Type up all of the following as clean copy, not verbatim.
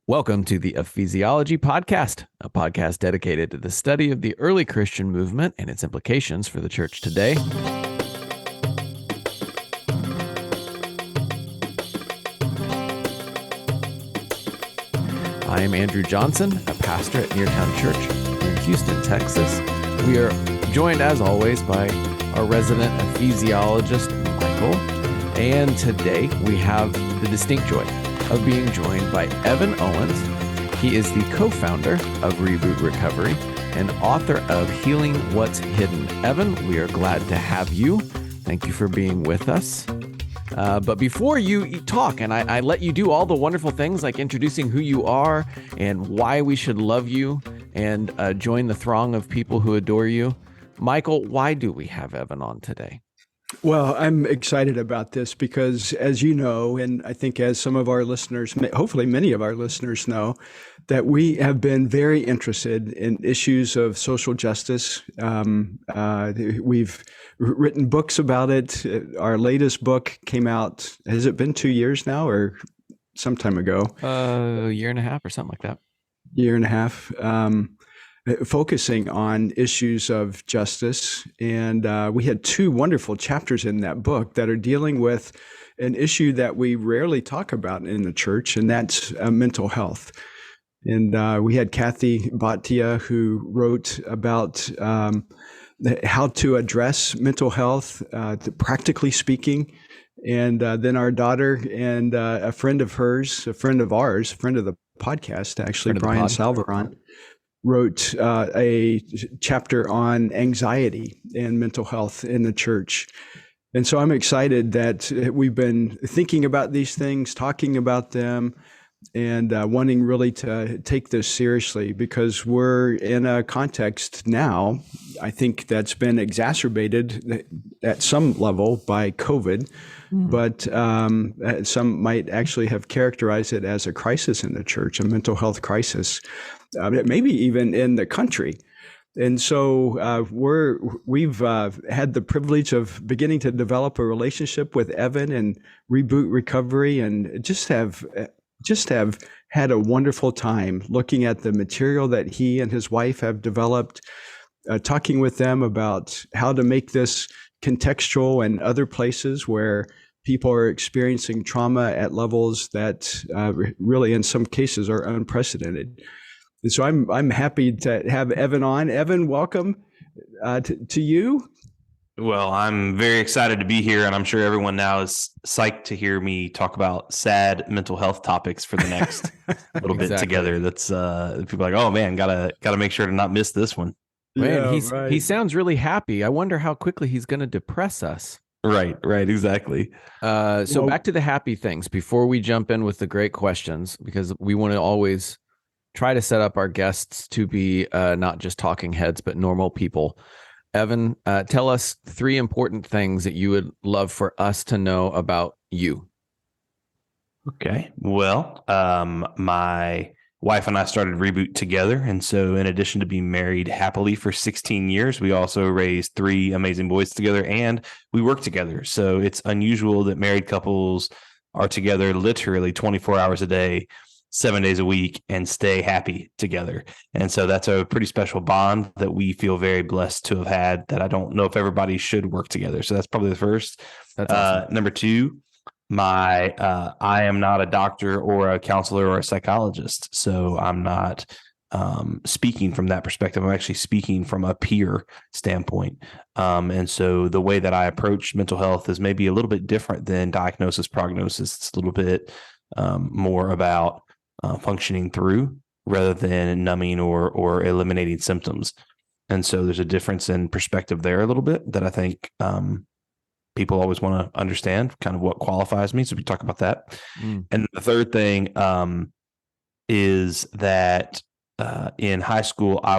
Welcome to the Ephesiology Podcast, a podcast dedicated to the study of the early Christian movement and its implications for the church today. I am Andrew Johnson, a pastor at Neartown Church in Houston, Texas. We are joined, as always, by our resident ephesiologist, Michael. And today we have the distinct joy of being joined by Evan Owens. He is the co-founder of Reboot Recovery and author of Healing What's Hidden. Evan, we are glad to have you. Thank you for being with us. But before you talk, and I let you do all the wonderful things like introducing who you are and why we should love you and join the throng of people who adore you. Michael, why do we have Evan on today? Well, I'm excited about this because, as you know, and I think as some of our listeners, hopefully many of our listeners know, that we have been very interested in issues of social justice. We've written books about it. Our latest book came out, has it been 2 years now or some time ago? A year and a half or something like that. Year and a half. Focusing on issues of justice. And we had two wonderful chapters in that book that are dealing with an issue that we rarely talk about in the church, and that's mental health. And we had Kathy Bhatia, who wrote about how to address mental health, practically speaking. And then our daughter and a friend of hers, a friend of ours, a friend of the podcast, actually, Brian Salveron, wrote a chapter on anxiety and mental health in the church. And so I'm excited that we've been thinking about these things, talking about them, and wanting really to take this seriously because we're in a context now, I think that's been exacerbated at some level by COVID, but some might actually have characterized it as a crisis in the church, a mental health crisis. Maybe even in the country. And so we've had the privilege of beginning to develop a relationship with Evan and Reboot Recovery, and just have had a wonderful time looking at the material that he and his wife have developed, talking with them about how to make this contextual in other places where people are experiencing trauma at levels that really in some cases are unprecedented. And so I'm happy to have Evan on. Evan, welcome to you. Well, I'm very excited to be here, and I'm sure everyone now is psyched to hear me talk about sad mental health topics for the next little bit together. That's people are like, oh man, gotta make sure to not miss this one. Man, he sounds really happy. I wonder how quickly he's going to depress us. Right, exactly. So back to the happy things before we jump in with the great questions, because we want to always try to set up our guests to be not just talking heads, but normal people. Evan, tell us 3 important things that you would love for us to know about you. Okay. Well, my wife and I started Reboot together. And so in addition to being married happily for 16 years, we also raised 3 amazing boys together and we work together. So it's unusual that married couples are together literally 24 hours a day, 7 days a week, and stay happy together. And so that's a pretty special bond that we feel very blessed to have had, that I don't know if everybody should work together. So that's probably the first. That's awesome. Number 2, I am not a doctor or a counselor or a psychologist. So I'm not speaking from that perspective. I'm actually speaking from a peer standpoint. And so the way that I approach mental health is maybe a little bit different than diagnosis, prognosis. It's a little bit more about functioning through rather than numbing or eliminating symptoms. And so there's a difference in perspective there a little bit that I think people always want to understand kind of what qualifies me. So we talk about that. And the third thing is that in high school, I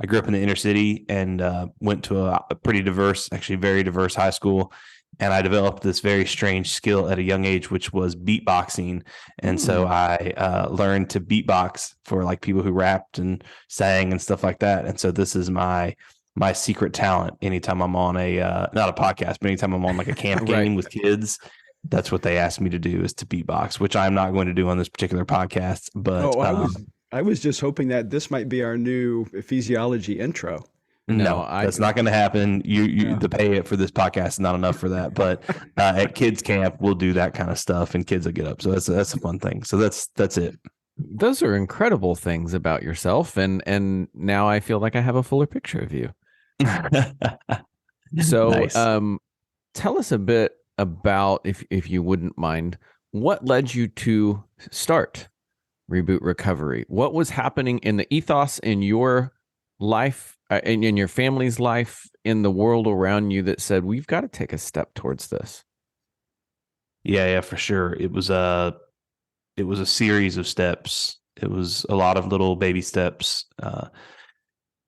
grew up in the inner city and went to a pretty diverse, actually very diverse high school. And I developed this very strange skill at a young age, which was beatboxing. And so I learned to beatbox for like people who rapped and sang and stuff like that. And so this is my secret talent. Anytime I'm on not a podcast, but anytime I'm on like a camp game with kids, that's what they asked me to do, is to beatbox, which I'm not going to do on this particular podcast. But I was just hoping that this might be our new Ephesiology intro. No, that's not going to happen. The pay for this podcast is not enough for that. But at kids camp, we'll do that kind of stuff, and kids will get up. So that's a fun thing. So that's it. Those are incredible things about yourself, and now I feel like I have a fuller picture of you. So, Nice. Tell us a bit about, if you wouldn't mind, what led you to start Reboot Recovery? What was happening in the ethos in your life, in your family's life, in the world around you that said, we've got to take a step towards this? Yeah, for sure. It was a series of steps. It was a lot of little baby steps.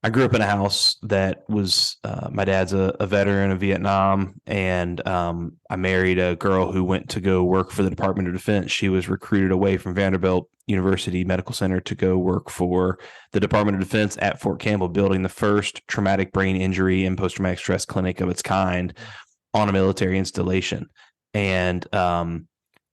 I grew up in a house that was, my dad's a veteran of Vietnam, and I married a girl who went to go work for the Department of Defense. She was recruited away from Vanderbilt University Medical Center to go work for the Department of Defense at Fort Campbell, building the first traumatic brain injury and post-traumatic stress clinic of its kind on a military installation. And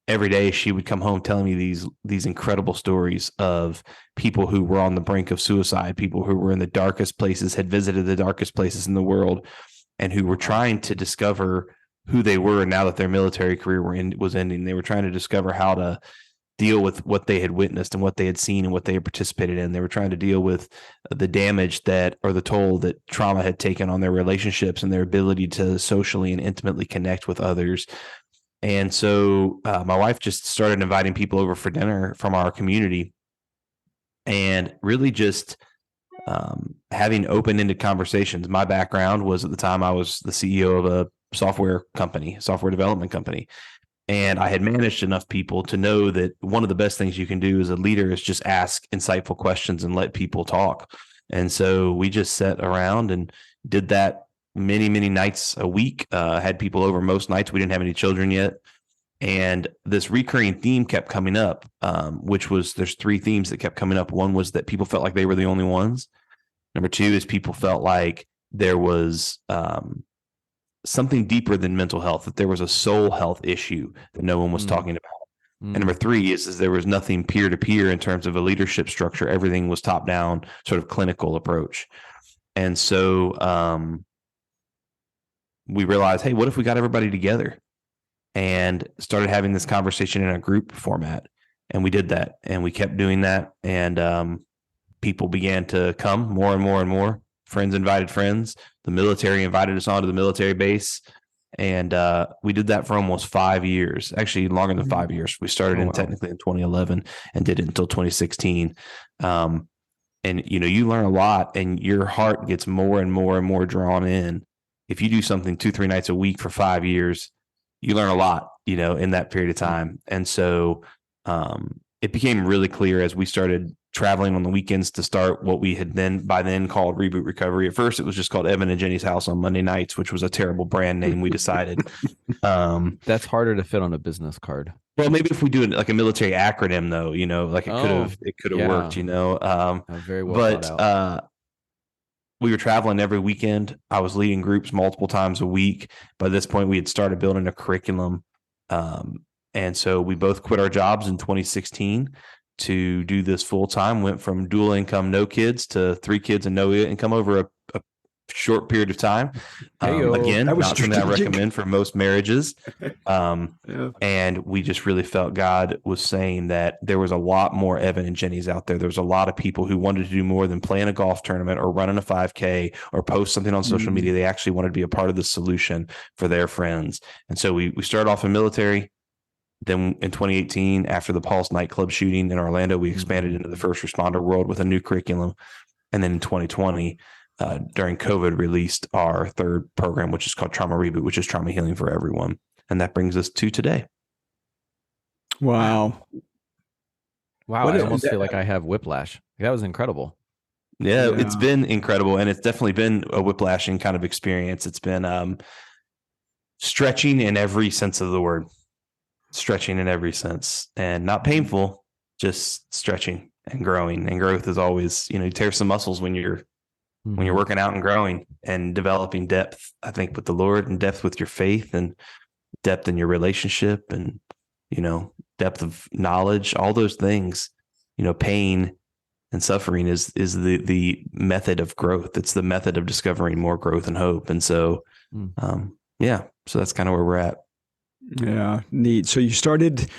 every day she would come home telling me these incredible stories of people who were on the brink of suicide, people who were in the darkest places, had visited the darkest places in the world, and who were trying to discover who they were now that their military career was ending. They were trying to discover how to deal with what they had witnessed and what they had seen and what they had participated in. They were trying to deal with the damage or the toll that trauma had taken on their relationships and their ability to socially and intimately connect with others. And so my wife just started inviting people over for dinner from our community, and really just having open-ended conversations. My background was, at the time, I was the CEO of a software development company. And I had managed enough people to know that one of the best things you can do as a leader is just ask insightful questions and let people talk. And so we just sat around and did that many, many nights a week, had people over most nights. We didn't have any children yet. And this recurring theme kept coming up, which was, there's three themes that kept coming up. One was that people felt like they were the only ones. Number two is people felt like there was something deeper than mental health, that there was a soul health issue that no one was talking about. And number three is there was nothing peer-to-peer in terms of a leadership structure. Everything was top-down, sort of clinical approach. And so we realized, hey, what if we got everybody together and started having this conversation in a group format? And we did that, and we kept doing that. And people began to come more and more and more. Friends invited friends. The military invited us onto the military base. And we did that for almost 5 years, actually longer than 5 years. We started technically in 2011 and did it until 2016. And, you learn a lot, and your heart gets more and more and more drawn in. If you do something 2-3 nights a week for 5 years, you learn a lot, in that period of time. And so it became really clear as we started traveling on the weekends to start what we had by then called Reboot Recovery. At first, it was just called Evan and Jenny's House on Monday nights, which was a terrible brand name, we decided. That's harder to fit on a business card. Well, maybe if we do it like a military acronym, though, like it could have worked, Very well thought out. We were traveling every weekend. I was leading groups multiple times a week. By this point, we had started building a curriculum. And so we both quit our jobs in 2016 to do this full time. Went from dual income, no kids, to 3 kids and no income over a short period of time. Again, not something I recommend for most marriages. And we just really felt God was saying that there was a lot more Evan and Jenny's out there. There was a lot of people who wanted to do more than play in a golf tournament or run in a 5K or post something on social media. They actually wanted to be a part of the solution for their friends. And so we started off in military. Then in 2018, after the Pulse nightclub shooting in Orlando, we expanded into the first responder world with a new curriculum. And then in 2020, during COVID, released our third program, which is called Trauma Reboot, which is trauma healing for everyone. And that brings us to today. Wow. I almost feel like I have whiplash. That was incredible. Yeah, it's been incredible. And it's definitely been a whiplashing kind of experience. It's been stretching in every sense of the word. Stretching in every sense, and not painful, just stretching and growing. And growth is always, you tear some muscles when you're working out and growing and developing depth, I think, with the Lord, and depth with your faith, and depth in your relationship and, depth of knowledge, all those things, pain and suffering is the method of growth. It's the method of discovering more growth and hope. And so, so that's kind of where we're at. Yeah, neat. So you started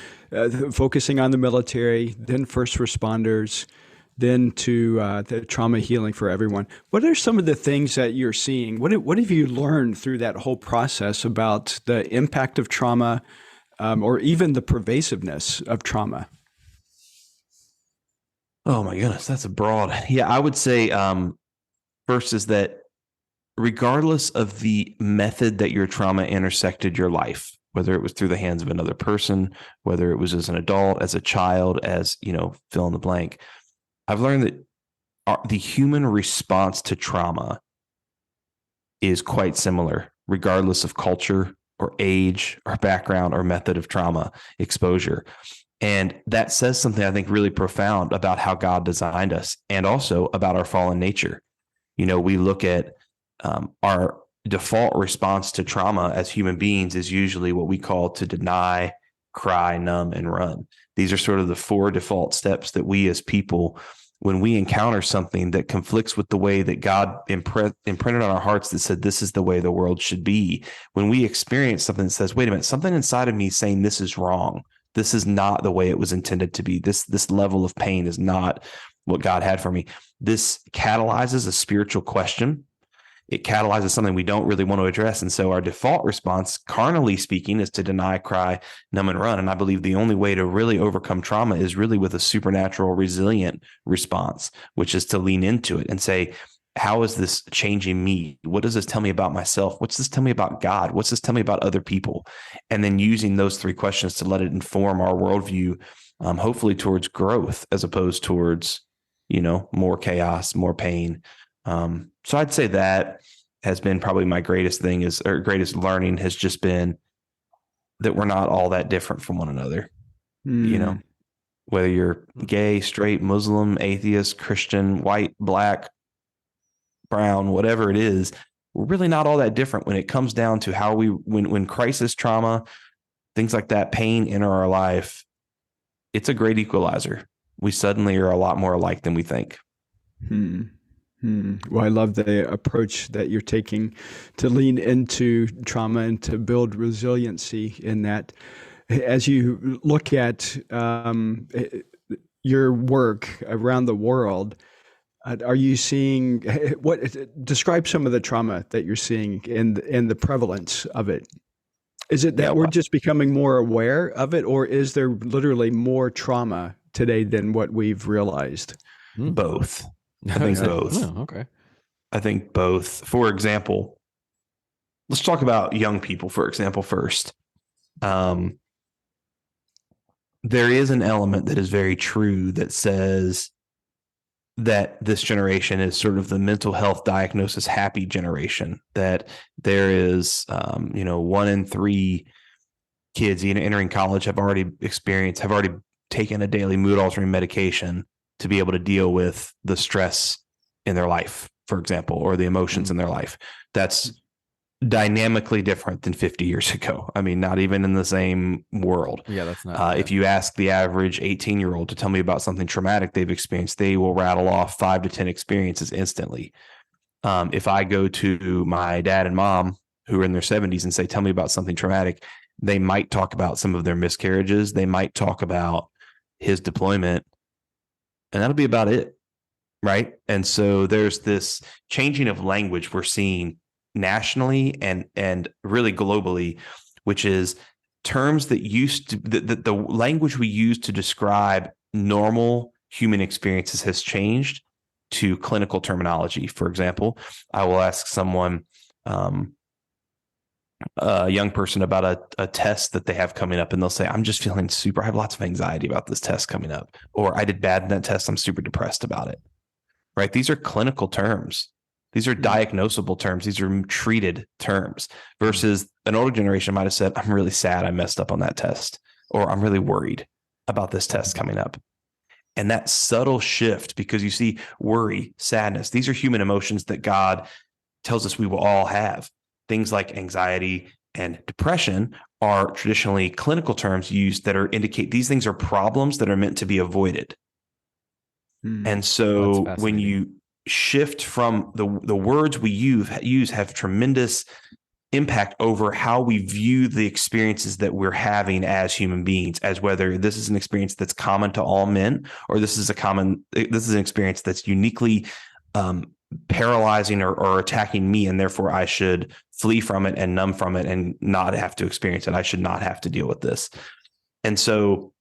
focusing on the military, then first responders, then to the trauma healing for everyone. What are some of the things that you're seeing? What have you learned through that whole process about the impact of trauma, or even the pervasiveness of trauma? Oh my goodness, that's a broad. Yeah, I would say first is that regardless of the method that your trauma intersected your life, whether it was through the hands of another person, whether it was as an adult, as a child, as, fill in the blank, I've learned that the human response to trauma is quite similar, regardless of culture or age or background or method of trauma exposure. And that says something, I think, really profound about how God designed us and also about our fallen nature. We look at our default response to trauma as human beings is usually what we call to deny, cry, numb, and run. These are sort of the 4 default steps that we as people, when we encounter something that conflicts with the way that God imprinted on our hearts that said, this is the way the world should be. When we experience something that says, wait a minute, something inside of me is saying this is wrong. This is not the way it was intended to be. This level of pain is not what God had for me. This catalyzes a spiritual question. It catalyzes something we don't really want to address. And so our default response, carnally speaking, is to deny, cry, numb, and run. And I believe the only way to really overcome trauma is really with a supernatural, resilient response, which is to lean into it and say, how is this changing me? What does this tell me about myself? What's this tell me about God? What's this tell me about other people? And then using those 3 questions to let it inform our worldview, hopefully towards growth as opposed towards, more chaos, more pain. So I'd say that has been probably my greatest greatest learning has just been that we're not all that different from one another. Whether you're gay, straight, Muslim, atheist, Christian, white, black, brown, whatever it is, we're really not all that different when it comes down to how when crisis, trauma, things like that, pain enter our life. It's a great equalizer. We suddenly are a lot more alike than we think. Well, I love the approach that you're taking to lean into trauma and to build resiliency in that. As you look at your work around the world, are you seeing describe some of the trauma that you're seeing in the prevalence of it? Is it that we're just becoming more aware of it, or is there literally more trauma today than what we've realized? Both. I think both. Oh, okay. I think both. For example, let's talk about young people, for example, first. There is an element that is very true that says that this generation is sort of the mental health diagnosis happy generation, that there is, 1 in 3 kids entering college have already taken a daily mood altering medication to be able to deal with the stress in their life, for example, or the emotions in their life. That's dynamically different than 50 years ago. I mean, not even in the same world. Yeah, that's not. If you ask the average 18-year-old to tell me about something traumatic they've experienced, they will rattle off 5 to 10 experiences instantly. If I go to my dad and mom who are in their 70s and say, tell me about something traumatic, they might talk about some of their miscarriages. They might talk about his deployment, and that'll be about it. Right. And so there's this changing of language we're seeing nationally and really globally, which is terms that used to the language we use to describe normal human experiences has changed to clinical terminology. For example, I will ask someone, a young person, about a test that they have coming up, and they'll say, I have lots of anxiety about this test coming up, or I did bad in that test, I'm super depressed about it. Right? These are clinical terms. These are diagnosable terms. These are treated terms, versus an older generation might have said, I'm really sad I messed up on that test, or I'm really worried about this test coming up. And that subtle shift, because you see, worry, sadness, these are human emotions that God tells us we will all have. Things like anxiety and depression are traditionally clinical terms used that are indicate these things are problems that are meant to be avoided. And so when you shift from the words we use have tremendous impact over how we view the experiences that we're having as human beings, as whether this is an experience that's common to all men, or this is an experience that's uniquely paralyzing or attacking me, and therefore I should flee from it and numb from it and not have to experience it. I should not have to deal with this. And so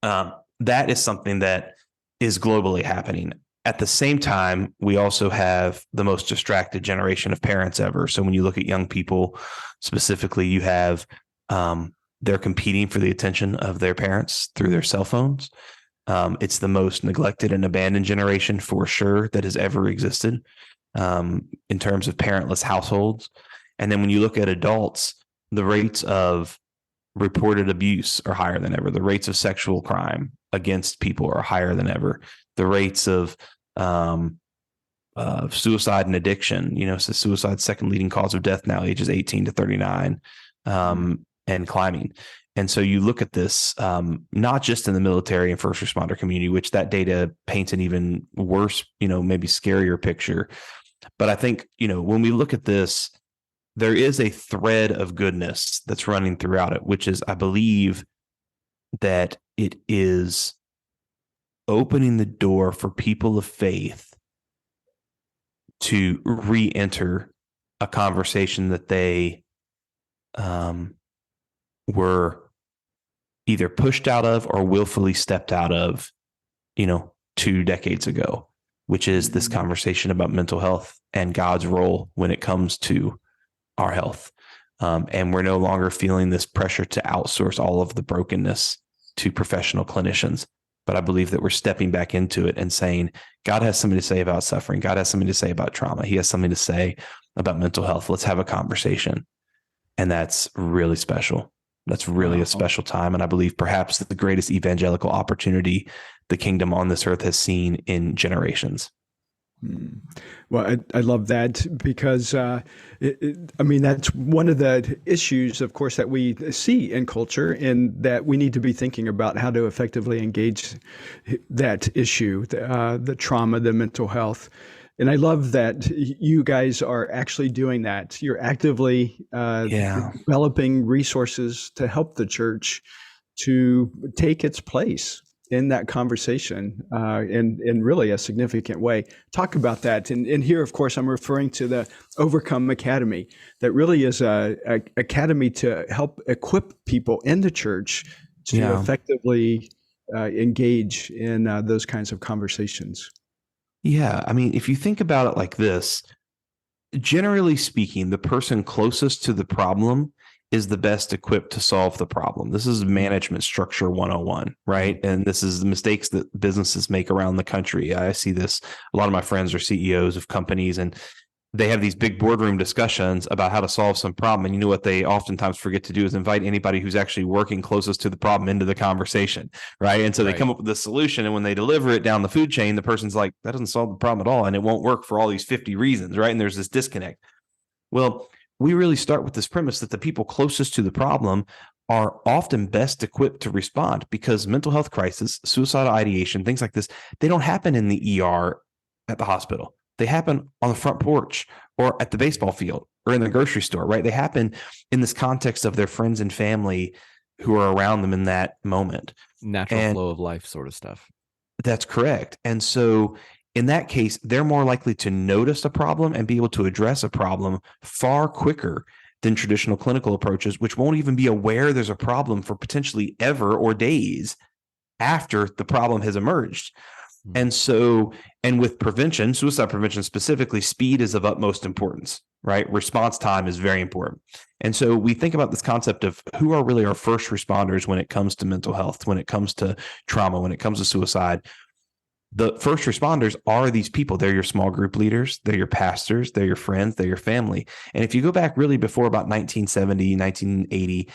that is something that is globally happening. At the same time, we also have the most distracted generation of parents ever. So when you look at young people specifically, you have they're competing for the attention of their parents through their cell phones. It's the most neglected and abandoned generation for sure that has ever existed in terms of parentless households. And then when you look at adults, the rates of reported abuse are higher than ever. The rates of sexual crime against people are higher than ever. The rates of suicide and addiction, so suicide's second leading cause of death now, ages 18 to 39, and climbing. And so you look at this, not just in the military and first responder community, which that data paints an even worse, maybe scarier picture. But I think, when we look at this, there is a thread of goodness that's running throughout it, which is, I believe, that it is opening the door for people of faith to re-enter a conversation that they were either pushed out of or willfully stepped out of, 2 decades ago, which is this conversation about mental health and God's role when it comes to our health. And we're no longer feeling this pressure to outsource all of the brokenness to professional clinicians. But I believe that we're stepping back into it and saying, God has something to say about suffering. God has something to say about trauma. He has something to say about mental health. Let's have a conversation. And that's really special. That's really a special time. And I believe perhaps the greatest evangelical opportunity the kingdom on this earth has seen in generations. Well, I love that because, that's one of the issues, of course, that we see in culture, and that we need to be thinking about how to effectively engage that issue, the trauma, the mental health. And I love that you guys are actually doing that. You're actively developing resources to help the church to take its place in that conversation in really a significant way. Talk about that. And here, of course, I'm referring to the Overcome Academy. That really is a academy to help equip people in the church to effectively engage in those kinds of conversations. Yeah. If you think about it like this, generally speaking, the person closest to the problem is the best equipped to solve the problem. This is management structure 101, right? And this is the mistakes that businesses make around the country. I see this. A lot of my friends are CEOs of companies, and they have these big boardroom discussions about how to solve some problem. And you know what they oftentimes forget to do is invite anybody who's actually working closest to the problem into the conversation, right? And so they come up with the solution, and when they deliver it down the food chain, the person's like, that doesn't solve the problem at all, and it won't work for all these 50 reasons, right? And there's this disconnect. Well, we really start with this premise that the people closest to the problem are often best equipped to respond, because mental health crisis, suicidal ideation, things like this, they don't happen in the ER at the hospital. They happen on the front porch or at the baseball field or in the grocery store, right? They happen in this context of their friends and family who are around them in that moment. Natural flow of life sort of stuff. That's correct. And so in that case, they're more likely to notice a problem and be able to address a problem far quicker than traditional clinical approaches, which won't even be aware there's a problem for potentially ever or days after the problem has emerged. And so, and with prevention, suicide prevention specifically, speed is of utmost importance, right? Response time is very important. And so we think about this concept of who are really our first responders when it comes to mental health, when it comes to trauma, when it comes to suicide. The first responders are these people. They're your small group leaders. They're your pastors. They're your friends. They're your family. And if you go back really before about 1970, 1980,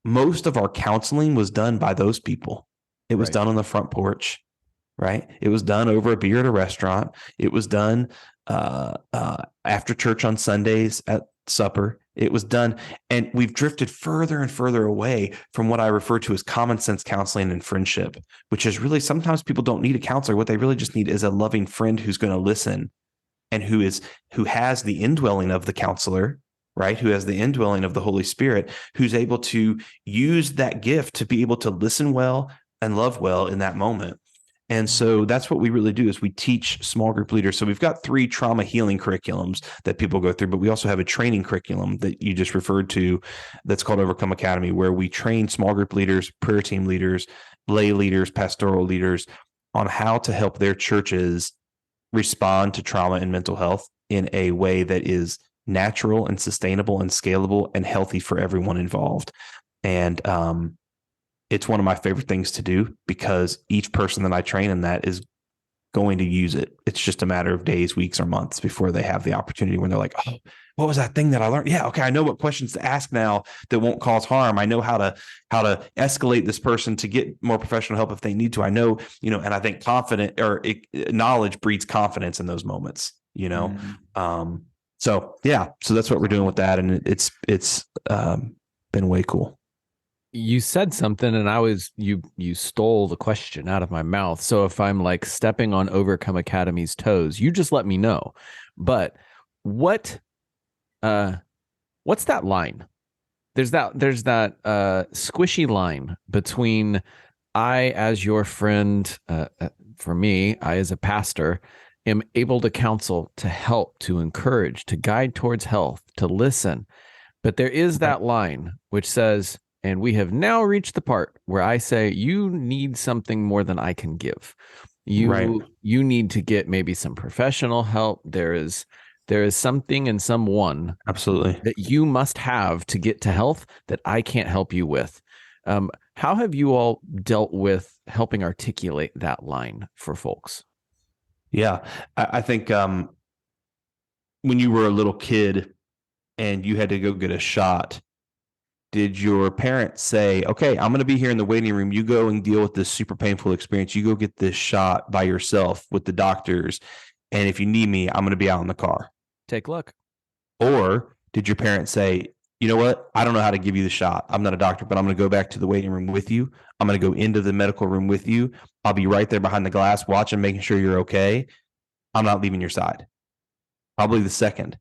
most of our counseling was done by those people. It was done on the front porch, right? It was done over a beer at a restaurant. It was done after church on Sundays at supper. It was done. And we've drifted further and further away from what I refer to as common sense counseling and friendship, which is really, sometimes people don't need a counselor. What they really just need is a loving friend who's going to listen and who has the indwelling of the counselor, right? Who has the indwelling of the Holy Spirit, who's able to use that gift to be able to listen well and love well in that moment. And so that's what we really do, is we teach small group leaders. So we've got 3 trauma healing curriculums that people go through, but we also have a training curriculum that you just referred to that's called Overcome Academy, where we train small group leaders, prayer team leaders, lay leaders, pastoral leaders on how to help their churches respond to trauma and mental health in a way that is natural and sustainable and scalable and healthy for everyone involved. And it's one of my favorite things to do, because each person that I train in that is going to use it. It's just a matter of days, weeks, or months before they have the opportunity when they're like, oh, what was that thing that I learned? Yeah, okay, I know what questions to ask now that won't cause harm. I know how to escalate this person to get more professional help if they need to. I know, and I think knowledge breeds confidence in those moments, So that's what we're doing with that. And it's been way cool. You said something and you stole the question out of my mouth. So if I'm like stepping on Overcome Academy's toes, you just let me know. But what's that line? There's that squishy line between I, as your friend, for me, I as a pastor, am able to counsel, to help, to encourage, to guide towards health, to listen. But there is that line which says, and we have now reached the part where I say, you need something more than I can give. You need to get maybe some professional help. There is something and someone absolutely that you must have to get to health that I can't help you with. How have you all dealt with helping articulate that line for folks? Yeah, I think when you were a little kid and you had to go get a shot, did your parents say, okay, I'm going to be here in the waiting room. You go and deal with this super painful experience. You go get this shot by yourself with the doctors. And if you need me, I'm going to be out in the car. Take a look. Or did your parents say, you know what? I don't know how to give you the shot. I'm not a doctor, but I'm going to go back to the waiting room with you. I'm going to go into the medical room with you. I'll be right there behind the glass watching, making sure you're okay. I'm not leaving your side. Probably the second.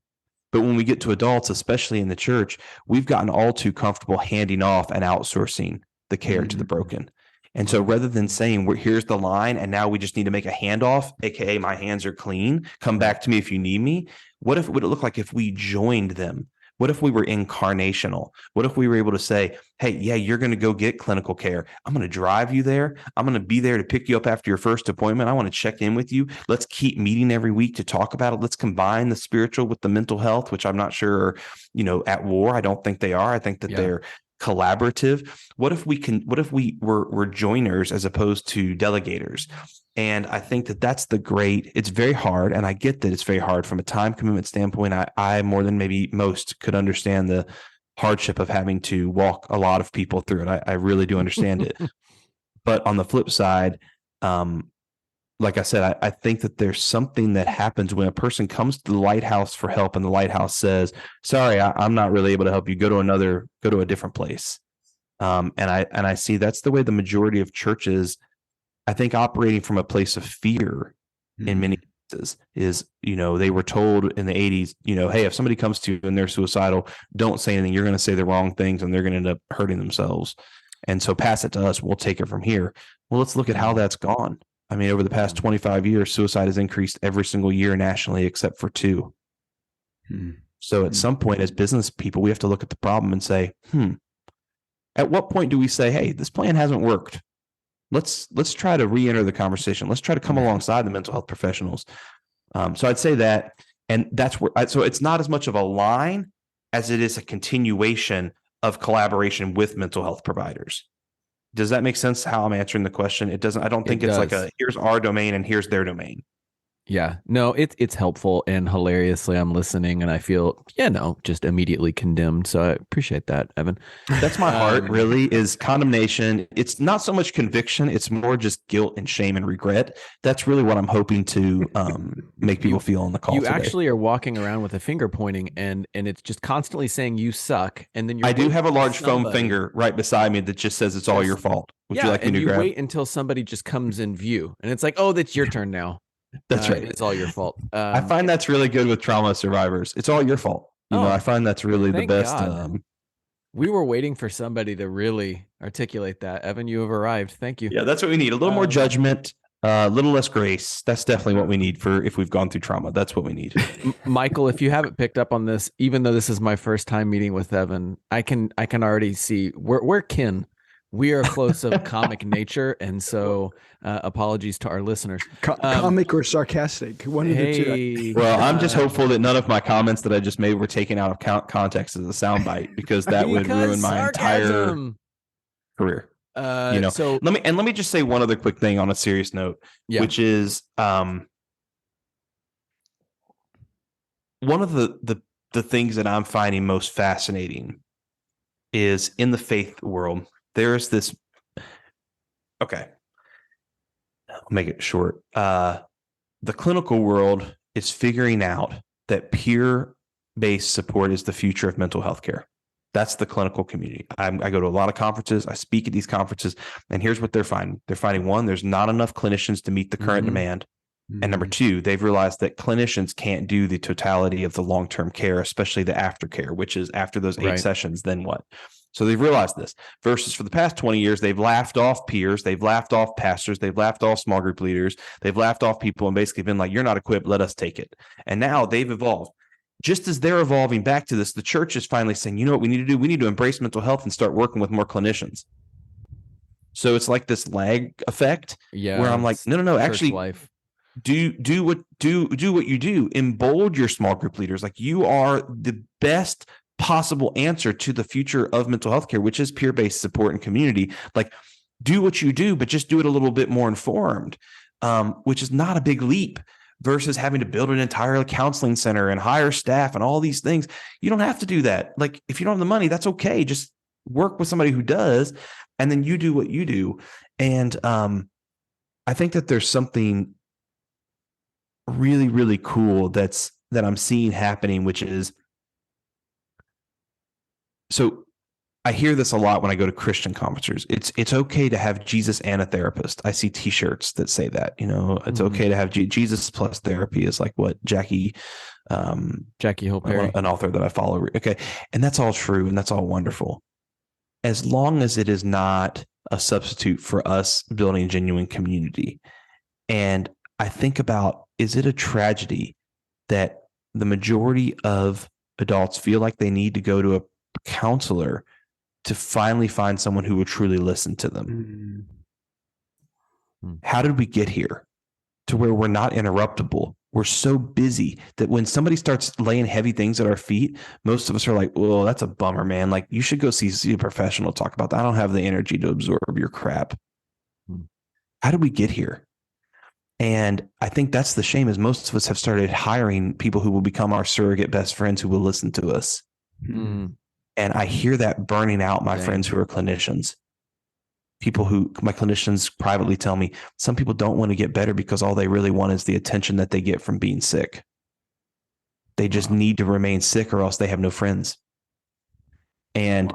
But when we get to adults, especially in the church, we've gotten all too comfortable handing off and outsourcing the care to the broken. And so rather than saying, here's the line, and now we just need to make a handoff, aka my hands are clean, come back to me if you need me. What would it look like if we joined them? What if we were incarnational? What if we were able to say, hey, yeah, you're going to go get clinical care. I'm going to drive you there. I'm going to be there to pick you up after your first appointment. I want to check in with you. Let's keep meeting every week to talk about it. Let's combine the spiritual with the mental health, which I'm not sure are, at war. I don't think they are. I think that they're collaborative. What if we were joiners as opposed to delegators? And I think that's it's very hard. And I get that it's very hard from a time commitment standpoint. I more than maybe most could understand the hardship of having to walk a lot of people through it. I really do understand it. But on the flip side, like I said, I think that there's something that happens when a person comes to the lighthouse for help and the lighthouse says, sorry, I'm not really able to help you. Go to a different place. And I see that's the way the majority of churches, I think, operating from a place of fear in many cases is, they were told in the 80s, hey, if somebody comes to you and they're suicidal, don't say anything. You're going to say the wrong things and they're going to end up hurting themselves. And so pass it to us. We'll take it from here. Well, let's look at how that's gone. I mean, over the past 25 years, suicide has increased every single year nationally, except for 2. So at some point as business people, we have to look at the problem and say, at what point do we say, hey, this plan hasn't worked? Let's try to re-enter the conversation. Let's try to come alongside the mental health professionals. So I'd say that, and that's where, so it's not as much of a line as it is a continuation of collaboration with mental health providers. Does that make sense how I'm answering the question? It doesn't. I don't think it's like here's our domain and here's their domain. Yeah, no, it's helpful, and hilariously, I'm listening and I feel, just immediately condemned. So I appreciate that, Evan. That's my heart, really, is condemnation. It's not so much conviction. It's more just guilt and shame and regret. That's really what I'm hoping to make people feel on the call You today. actually are walking around with a finger pointing, and it's just constantly saying you suck. And then I do have a large foam finger right beside me that just says it's all your fault. Would you like me to grab? Wait until somebody just comes in view, and it's like, oh, that's your turn now. That's right. It's all your fault. I find that's really good with trauma survivors. It's all your fault. I find that's really the best. We were waiting for somebody to really articulate that. Evan, you have arrived. Thank you. Yeah, that's what we need. A little more judgment, a little less grace. That's definitely what we need for if we've gone through trauma. That's what we need. Michael, if you haven't picked up on this, even though this is my first time meeting with Evan, I can already see we're kin. We are close of comic nature, and so apologies to our listeners. Comic or sarcastic, one of the two. Well, I'm just hopeful that none of my comments that I just made were taken out of context as a soundbite, because that would ruin my entire career. So let me just say one other quick thing on a serious note, which is one of the things that I'm finding most fascinating is in the faith world. There's this. Okay, I'll make it short. The clinical world is figuring out that peer-based support is the future of mental health care. That's the clinical community. I go to a lot of conferences. I speak at these conferences, and here's what they're finding. They're finding, one, there's not enough clinicians to meet the current demand. And number two, they've realized that clinicians can't do the totality of the long-term care, especially the aftercare, which is after those 8 sessions, then what? So they've realized this, versus for the past 20 years, they've laughed off peers, they've laughed off pastors, they've laughed off small group leaders, they've laughed off people and basically been like, you're not equipped, let us take it. And now they've evolved. Just as they're evolving back to this, the church is finally saying, you know what we need to do? We need to embrace mental health and start working with more clinicians. So it's like this lag effect where I'm like, no, actually life. Do what you do. Embolden your small group leaders. Like, you are the best possible answer to the future of mental health care, which is peer-based support and community. Like, do what you do, but just do it a little bit more informed, which is not a big leap versus having to build an entire counseling center and hire staff and all these things. You don't have to do that. Like, if you don't have the money, that's okay. Just work with somebody who does, and then you do what you do. And I think that there's something really, really cool that I'm seeing happening, which is, so I hear this a lot when I go to Christian conferences. It's okay to have Jesus and a therapist. I see T-shirts that say that. It's okay to have Jesus plus therapy is like what Jackie Hill Perry, an author that I follow. Okay, and that's all true and that's all wonderful, as long as it is not a substitute for us building genuine community. And I think about, is it a tragedy that the majority of adults feel like they need to go to a counselor to finally find someone who will truly listen to them? How did we get here to where we're not interruptible? We're so busy that when somebody starts laying heavy things at our feet, most of us are like, well, that's a bummer, man. Like, you should go see a professional, talk about that. I don't have the energy to absorb your crap. How did we get here? And I think that's the shame, is most of us have started hiring people who will become our surrogate best friends who will listen to us. And I hear that burning out my friends who are clinicians. People who my clinicians privately tell me, some people don't want to get better because all they really want is the attention that they get from being sick. They just need to remain sick or else they have no friends. And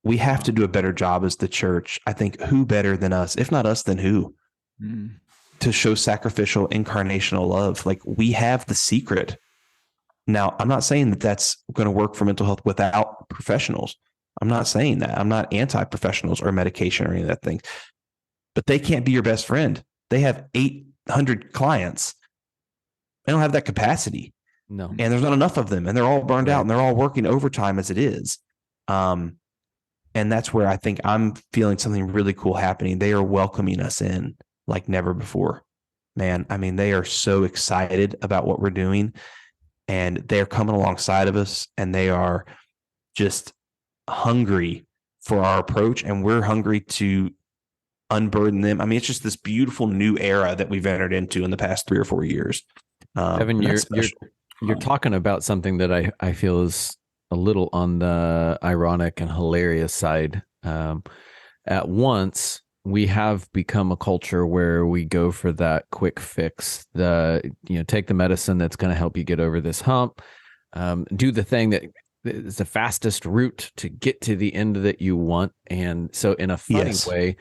we have to do a better job as the church. I think, who better than us? If not us, then who? To show sacrificial incarnational love. Like, we have the secret. Now, I'm not saying that that's going to work for mental health without professionals. I'm not saying that. I'm not anti-professionals or medication or any of that thing. But they can't be your best friend. They have 800 clients. They don't have that capacity. No. And there's not enough of them. And they're all burned out and they're all working overtime as it is. And that's where I think I'm feeling something really cool happening. They are welcoming us in like never before. Man, I mean, they are so excited about what we're doing. And they're coming alongside of us, and they are just hungry for our approach, and we're hungry to unburden them. I mean, it's just this beautiful new era that we've entered into in the past 3 or 4 years. Evan, and that's you're talking about something that I feel is a little on the ironic and hilarious side. At once, we have become a culture where we go for that quick fix. Take the medicine that's going to help you get over this hump. Do the thing that is the fastest route to get to the end that you want. And so, in a funny way,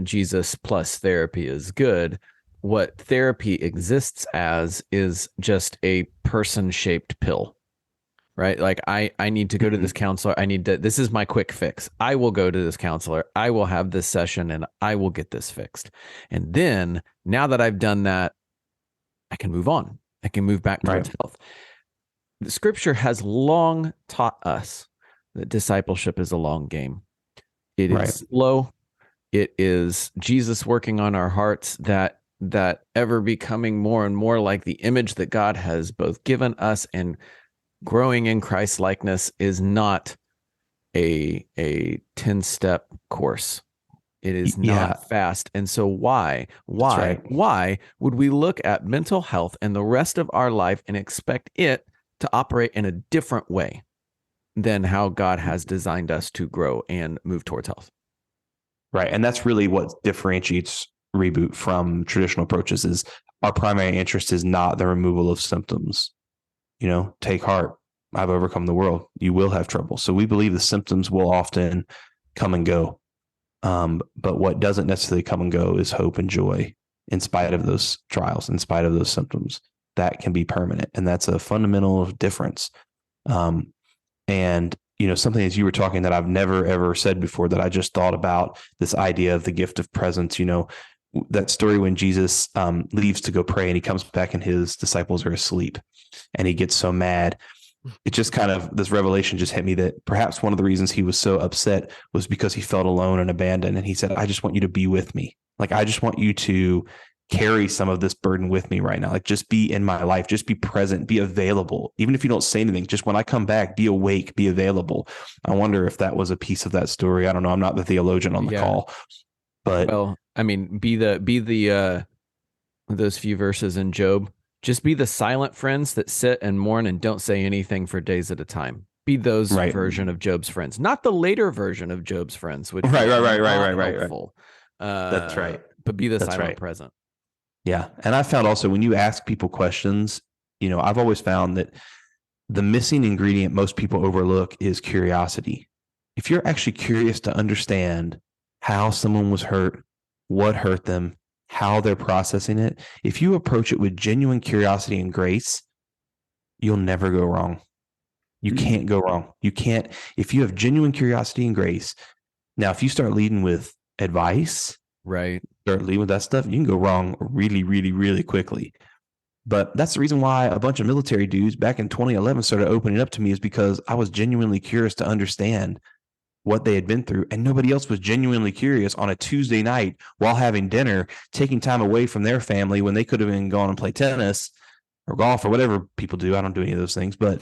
Jesus plus therapy is good. What therapy exists as is just a person-shaped pill, right? Like I need to go to this counselor. This is my quick fix. I will go to this counselor. I will have this session and I will get this fixed. And then now that I've done that, I can move on. I can move back towards health. The scripture has long taught us that discipleship is a long game. It is slow. It is Jesus working on our hearts, that ever becoming more and more like the image that God has both given us, and growing in Christ likeness is not a 10-step course. It is not fast. And so why would we look at mental health and the rest of our life and expect it to operate in a different way than how God has designed us to grow and move towards health? Right. And that's really what differentiates Reboot from traditional approaches. Is our primary interest is not the removal of symptoms. Take heart. I've overcome the world. You will have trouble. So we believe the symptoms will often come and go. But what doesn't necessarily come and go is hope and joy in spite of those trials, in spite of those symptoms. That can be permanent. And that's a fundamental difference. And something as you were talking that I've never, ever said before, that I just thought about, this idea of the gift of presence. That story when Jesus leaves to go pray and he comes back and his disciples are asleep and he gets so mad. It just kind of, this revelation just hit me that perhaps one of the reasons he was so upset was because he felt alone and abandoned. And he said, I just want you to be with me. Like, I just want you to carry some of this burden with me right now. Like, just be in my life, just be present, be available. Even if you don't say anything, just when I come back, be awake, be available. I wonder if that was a piece of that story. I don't know. I'm not the theologian on the call, but be the those few verses in Job. Just be the silent friends that sit and mourn and don't say anything for days at a time. Be those version of Job's friends, not the later version of Job's friends, which right. Helpful. That's right. But be the silent present. Yeah. And I found also when you ask people questions, I've always found that the missing ingredient most people overlook is curiosity. If you're actually curious to understand how someone was hurt, what hurt them, how they're processing it, if you approach it with genuine curiosity and grace, you'll never go wrong. You can't go wrong. You can't, if you have genuine curiosity and grace. Now, if you start leading with advice, start leading with that stuff, you can go wrong really, really, really quickly. But that's the reason why a bunch of military dudes back in 2011 started opening up to me, is because I was genuinely curious to understand what they had been through. And nobody else was genuinely curious on a Tuesday night while having dinner, taking time away from their family when they could have been gone and play tennis or golf or whatever people do. I don't do any of those things, but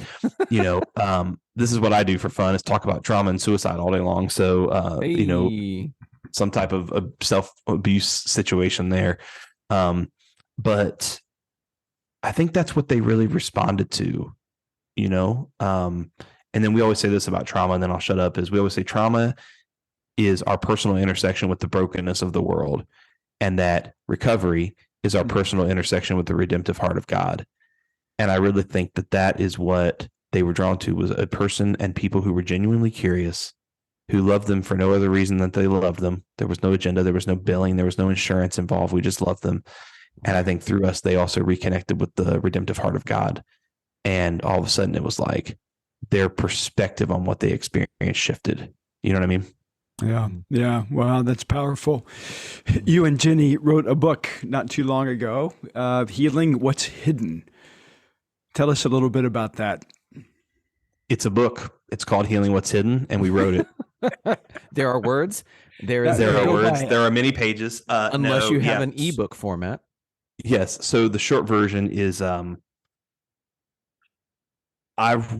this is what I do for fun, is talk about trauma and suicide all day long. So, some type of self-abuse situation there. But I think that's what they really responded to, and then we always say this about trauma, and then I'll shut up, is we always say trauma is our personal intersection with the brokenness of the world, and that recovery is our personal intersection with the redemptive heart of God. And I really think that is what they were drawn to, was a person and people who were genuinely curious, who loved them for no other reason than they loved them. There was no agenda. There was no billing. There was no insurance involved. We just loved them. And I think through us, they also reconnected with the redemptive heart of God. And all of a sudden it was like their perspective on what they experienced shifted. You know what I mean? Yeah. Yeah. Wow. That's powerful. You and Jenny wrote a book not too long ago, Healing What's Hidden. Tell us a little bit about that. It's a book. It's called Healing What's Hidden, and we wrote it. There are words. There are words. There are many pages. Unless you have an ebook format. Yes. So the short version is I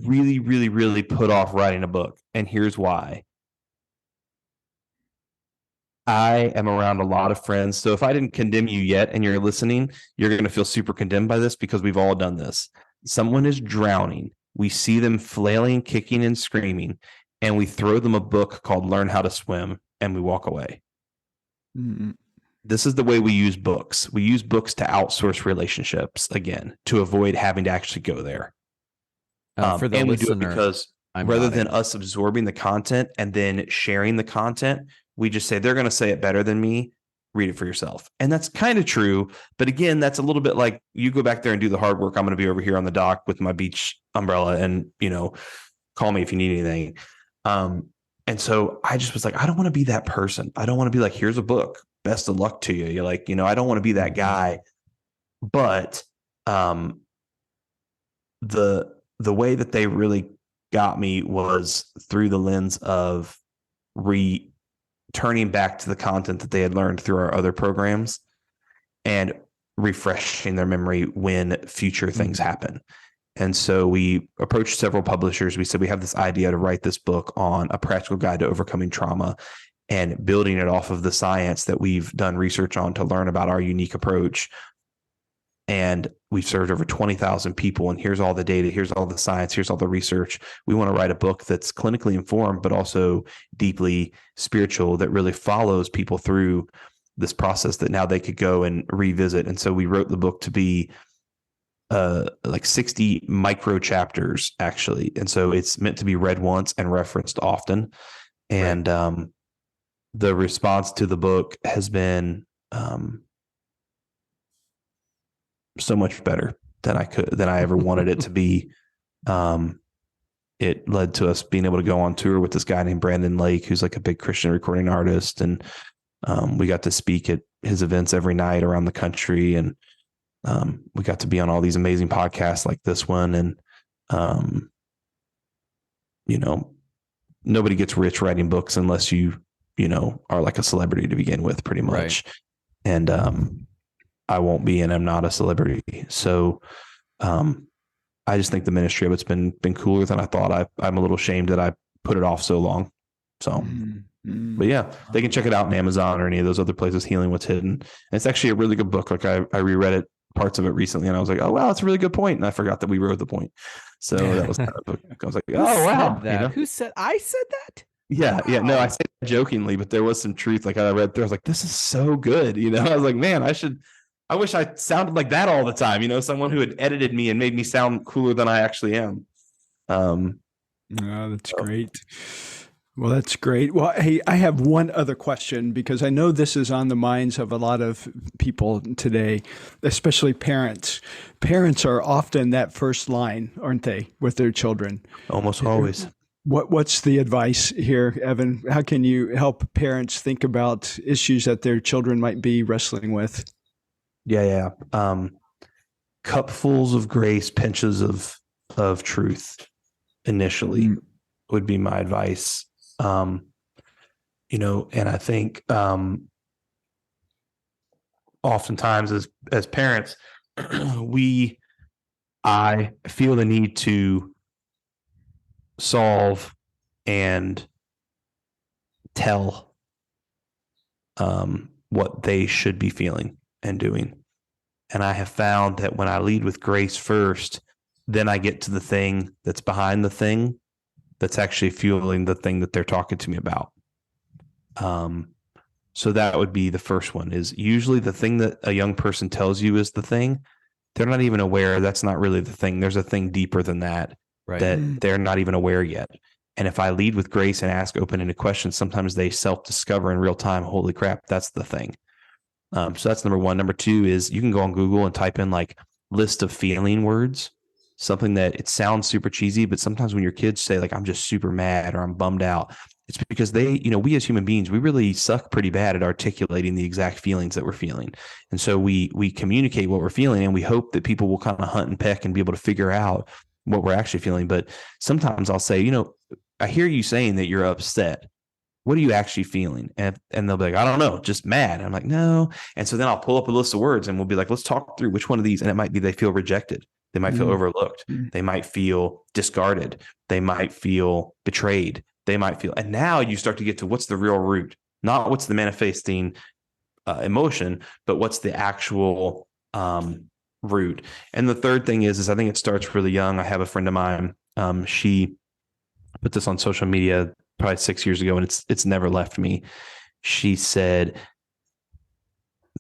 really, really, really put off writing a book. And here's why. I am around a lot of friends. So if I didn't condemn you yet and you're listening, you're going to feel super condemned by this because we've all done this. Someone is drowning. We see them flailing, kicking, and screaming, and we throw them a book called Learn How to Swim, and we walk away. Mm-hmm. This is the way we use books. We use books to outsource relationships, again, to avoid having to actually go there. For the and listener, we do it because rather than us absorbing the content and then sharing the content, we just say, they're going to say it better than me. Read it for yourself. And that's kind of true. But again, that's a little bit like, you go back there and do the hard work. I'm going to be over here on the dock with my beach umbrella and, call me if you need anything. And so I just was like, I don't want to be that person. I don't want to be like, here's a book. Best of luck to you. You're like, I don't want to be that guy. But the way that they really got me was through the lens of turning back to the content that they had learned through our other programs and refreshing their memory when future things happen. And so we approached several publishers. We said, we have this idea to write this book on a practical guide to overcoming trauma and building it off of the science that we've done research on to learn about our unique approach. And we've served over 20,000 people. And here's all the data. Here's all the science. Here's all the research. We want to write a book that's clinically informed, but also deeply spiritual, that really follows people through this process that now they could go and revisit. And so we wrote the book to be like 60 micro chapters, actually. And so it's meant to be read once and referenced often. And the response to the book has been so much better than I ever wanted it to be. It led to us being able to go on tour with this guy named Brandon Lake, who's like a big Christian recording artist. And we got to speak at his events every night around the country. And we got to be on all these amazing podcasts like this one. And, nobody gets rich writing books unless you are like a celebrity to begin with, pretty much. Right. And I won't be, and I'm not a celebrity. So I just think the ministry of it's been cooler than I thought. I'm a little ashamed that I put it off so long. So, but yeah, they can check it out on Amazon or any of those other places, Healing What's Hidden. And it's actually a really good book. Like I reread it, parts of it recently, and I was like, oh, wow, that's a really good point. And I forgot that we wrote the point. So that was kind of, I was like, oh, wow. Who said, I said that? Yeah. Yeah. No, I said it jokingly, but there was some truth. Like I read through, I was like, this is so good. I was like, man, I wish I sounded like that all the time. Someone who had edited me and made me sound cooler than I actually am. That's great. Well, that's great. Well, hey, I have one other question, because I know this is on the minds of a lot of people today, especially parents. Parents are often that first line, aren't they, with their children? Almost always. What's the advice here, Evan? How can you help parents think about issues that their children might be wrestling with? Yeah. Cupfuls of grace, pinches of truth initially would be my advice. And I think oftentimes as parents, I feel the need to solve and tell what they should be feeling and doing. And I have found that when I lead with grace first, then I get to the thing that's behind the thing that's actually fueling the thing that they're talking to me about. So that would be the first one, is usually the thing that a young person tells you is the thing. They're not even aware that's not really the thing. There's a thing deeper than that, right, that they're not even aware yet. And if I lead with grace and ask open-ended questions, sometimes they self-discover in real time, holy crap, that's the thing. So that's number one. Number two is you can go on Google and type in like list of feeling words, something that it sounds super cheesy, but sometimes when your kids say like, I'm just super mad or I'm bummed out, it's because we as human beings, we really suck pretty bad at articulating the exact feelings that we're feeling. And so we communicate what we're feeling, and we hope that people will kind of hunt and peck and be able to figure out what we're actually feeling. But sometimes I'll say, I hear you saying that you're upset. What are you actually feeling? And they'll be like, I don't know, just mad. I'm like, no. And so then I'll pull up a list of words and we'll be like, let's talk through which one of these. And it might be they feel rejected. They might feel overlooked. They might feel discarded. They might feel betrayed. They might feel, and now you start to get to what's the real root. not what's the manifesting emotion, but what's the actual root. And the third thing is I think it starts really young. I have a friend of mine. She put this on social media probably 6 years ago, and it's never left me. She said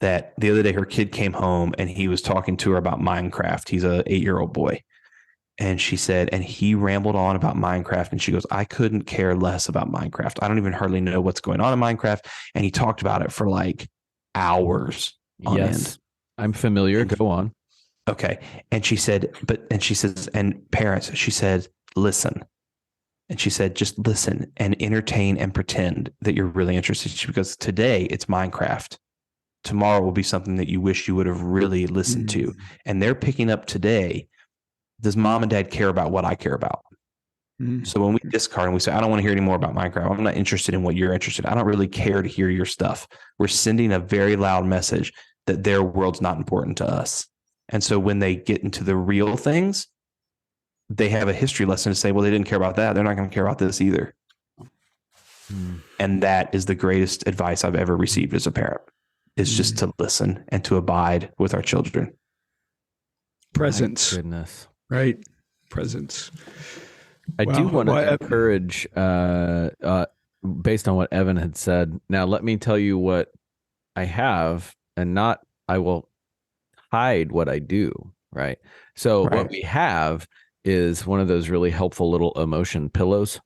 that the other day her kid came home and he was talking to her about Minecraft. He's a 8-year-old boy. And she said, and he rambled on about Minecraft. And she goes, I couldn't care less about Minecraft. I don't even hardly know what's going on in Minecraft. And he talked about it for like hours on end. I'm familiar. Go on. Okay. And she said, and parents, she said, listen. And she said, just listen and entertain and pretend that you're really interested, because today it's Minecraft. Tomorrow will be something that you wish you would have really listened to. And they're picking up today. Does mom and dad care about what I care about? So when we discard and we say, I don't want to hear any more about Minecraft, I'm not interested in what you're interested in. I don't really care to hear your stuff. We're sending a very loud message that their world's not important to us. And so when they get into the real things, they have a history lesson to say, well, they didn't care about that. They're not going to care about this either. And that is the greatest advice I've ever received as a parent, is just to listen and to abide with our children. Presence. My goodness. Right. Presence. I do want to encourage, based on what Evan had said. Now, let me tell you what I have, and not, I will hide what I do. Right. So what we have is one of those really helpful little emotion pillows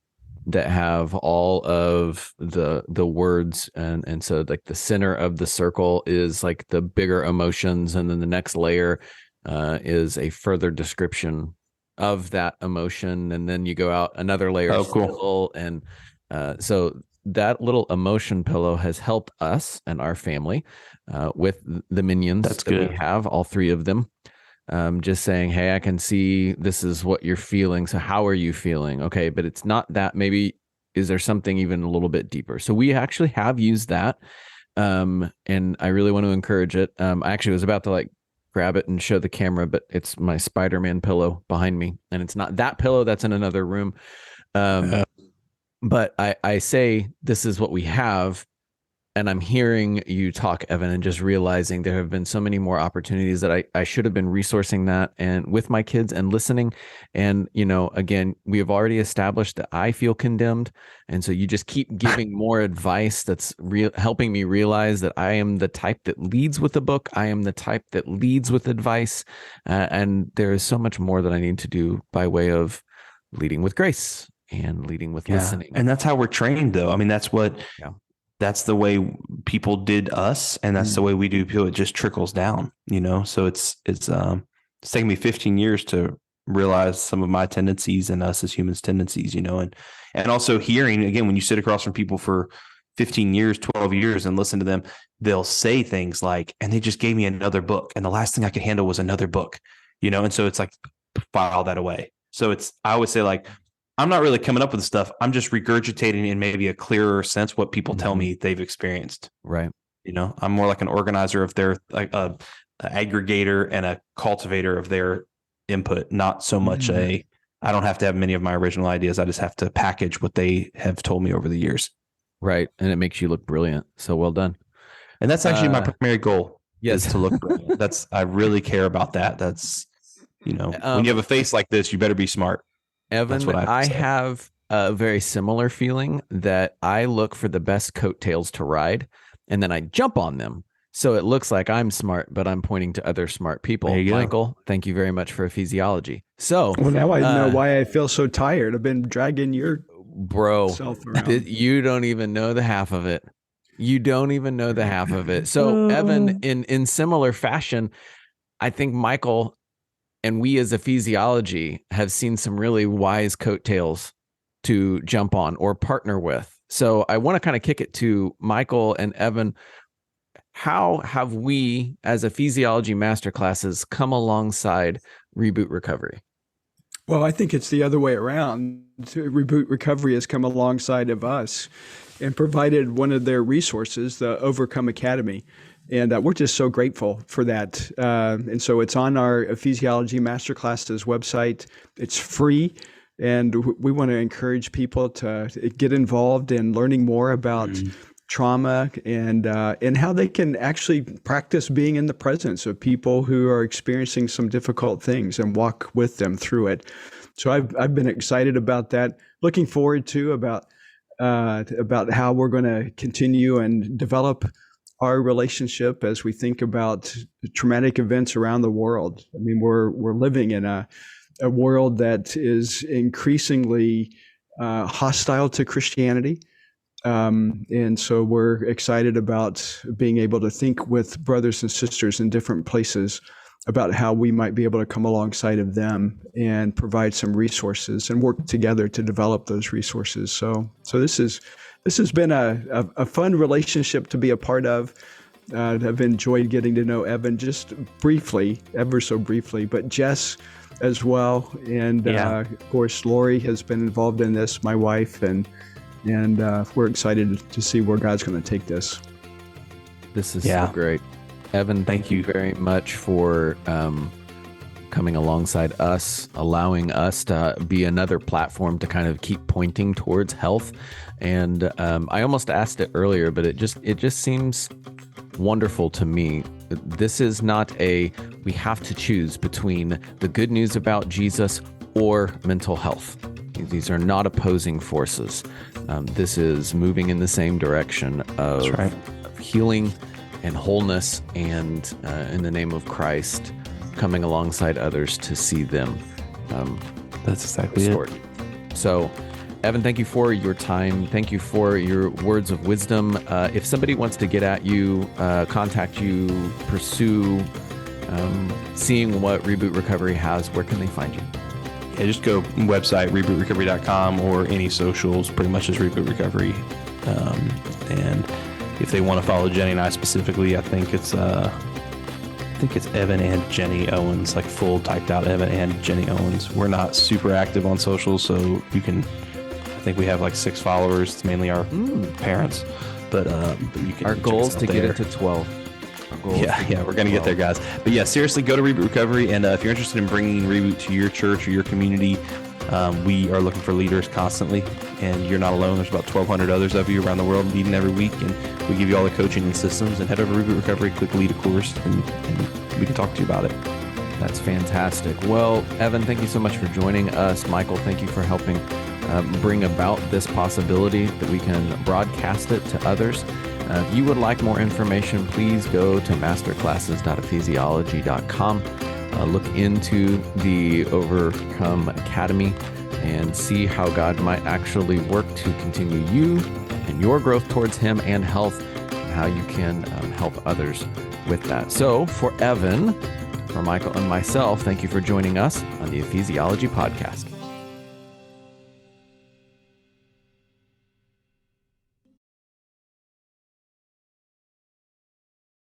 that have all of the words. And so like the center of the circle is like the bigger emotions. And then the next layer is a further description of that emotion. And then you go out another layer. Oh, cool. And so that little emotion pillow has helped us and our family with the minions that we have, all three of them. Just saying, hey, I can see this is what you're feeling. So how are you feeling? Okay, but it's not that. Maybe is there something even a little bit deeper? So we actually have used that. And I really want to encourage it. I actually was about to like grab it and show the camera, but it's my Spider-Man pillow behind me. And it's not that pillow, that's in another room. But I say, this is what we have. And I'm hearing you talk, Evan, and just realizing there have been so many more opportunities that I should have been resourcing that and with my kids and listening. And, you know, again, we have already established that I feel condemned. And so you just keep giving more advice that's helping me realize that I am the type that leads with the book. I am the type that leads with advice. And there is so much more that I need to do by way of leading with grace and leading with listening. And that's how we're trained, though. I mean, that's what... Yeah. That's the way people did us, and that's the way we do people. It just trickles down, you know. So it's taken me 15 years to realize some of my tendencies and us as humans' tendencies, you know, and also hearing again when you sit across from people for 15 years, 12 years, and listen to them, they'll say things like, "And they just gave me another book, and the last thing I could handle was another book," you know. And so it's like file that away. So I always say like, I'm not really coming up with stuff. I'm just regurgitating in maybe a clearer sense what people tell me they've experienced. Right. You know, I'm more like an organizer of their, like a aggregator and a cultivator of their input, not so much I don't have to have many of my original ideas. I just have to package what they have told me over the years. Right. And it makes you look brilliant. So well done. And that's actually my primary goal. Yes. Is to look brilliant. I really care about that. That's, you know, when you have a face like this, you better be smart. Evan, I have a very similar feeling that I look for the best coattails to ride, and then I jump on them. So it looks like I'm smart, but I'm pointing to other smart people. Michael, thank you very much for Ephesiology. So, well, now I know why I feel so tired. I've been dragging your self around. You don't even know the half of it. You don't even know the half of it. So, Evan, in similar fashion, I think Michael and we as Ephesiology have seen some really wise coattails to jump on or partner with. So I want to kind of kick it to Michael and Evan. How have we as Ephesiology masterclasses come alongside Reboot Recovery? Well, I think it's the other way around. Reboot Recovery has come alongside of us and provided one of their resources, the Overcome Academy. And we're just so grateful for that. And so it's on our Ephesiology Masterclasses website. It's free. And we want to encourage people to get involved in learning more about trauma and how they can actually practice being in the presence of people who are experiencing some difficult things and walk with them through it. So I've been excited about that. Looking forward to about how we're going to continue and develop our relationship as we think about traumatic events around the world. I mean, we're living in a world that is increasingly hostile to Christianity. And so we're excited about being able to think with brothers and sisters in different places about how we might be able to come alongside of them and provide some resources and work together to develop those resources. So this has been a fun relationship to be a part of. I've enjoyed getting to know Evan just briefly, ever so briefly, but Jess as well. And of course, Lori has been involved in this, my wife, and we're excited to see where God's going to take this. This is so great. Evan, thank you very much for coming alongside us, allowing us to be another platform to kind of keep pointing towards health. And I almost asked it earlier, but it just seems wonderful to me. This is not we have to choose between the good news about Jesus or mental health. These are not opposing forces. This is moving in the same direction of healing and wholeness, and in the name of Christ, coming alongside others to see them. That's exactly restored. So, Evan, thank you for your time. Thank you for your words of wisdom. If somebody wants to get at you, contact you, pursue seeing what Reboot Recovery has, where can they find you? Yeah, just go website, rebootrecovery.com, or any socials, pretty much as Reboot Recovery. And if they want to follow Jenny and I specifically, I think it's Evan and Jenny Owens, like full typed out Evan and Jenny Owens. We're not super active on socials, so you can, I think we have like 6 followers. It's mainly our parents, but you can. Our goal is to get it to 12. Yeah, we're going to get there, guys. But yeah, seriously, go to Reboot Recovery. And if you're interested in bringing Reboot to your church or your community, we are looking for leaders constantly. And you're not alone. There's about 1,200 others of you around the world meeting every week. And we give you all the coaching and systems. And head over to Reboot Recovery, click lead a course, and we can talk to you about it. That's fantastic. Well, Evan, thank you so much for joining us. Michael, thank you for helping bring about this possibility that we can broadcast it to others. If you would like more information, please go to masterclasses.ephesiology.com. Look into the Overcome Academy and see how God might actually work to continue you and your growth towards Him and health, and how you can help others with that. So for Evan, for Michael and myself, thank you for joining us on the Ephesiology Podcast.